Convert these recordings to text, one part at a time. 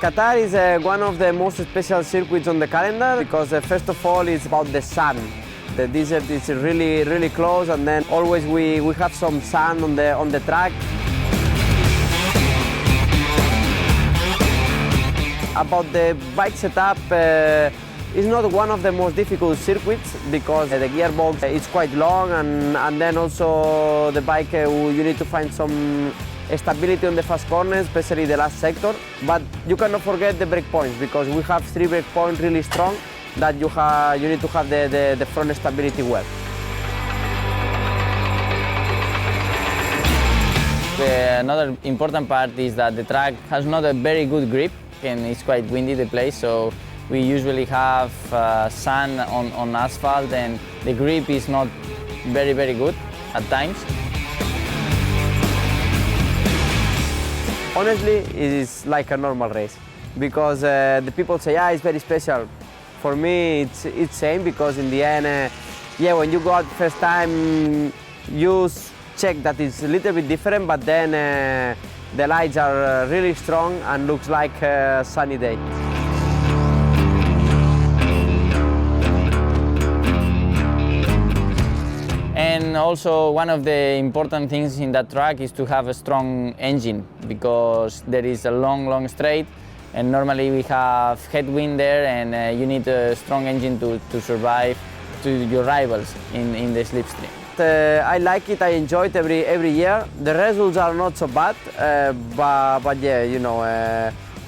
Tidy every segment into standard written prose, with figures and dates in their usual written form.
Qatar is one of the most special circuits on the calendar because first of all it's about the sun. The desert is really close, and then always we have some sun on the track. About the bike setup, it's not one of the most difficult circuits because the gearbox is quite long, and then also the bike you need to find some stability on the fast corners, especially the last sector. But you cannot forget the brake points because we have 3 brake points really strong that you need to have the front stability well. Another important part is that the track has not a very good grip and it's quite windy the place, so we usually have sand on asphalt and the grip is not very good at times. Honestly, it is like a normal race because the people say, yeah, it's very special. For me, it's same because in the end, yeah, when you go out first time, you check that it's a little bit different, but then the lights are really strong and looks like a sunny day. And also one of the important things in that track is to have a strong engine because there is a long straight and normally we have headwind there and you need a strong engine to survive to your rivals in the slipstream. I like it, I enjoy it every year. The results are not so bad, but yeah, you know,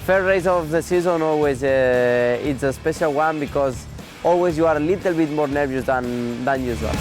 first race of the season always it's a special one because always you are a little bit more nervous than usual.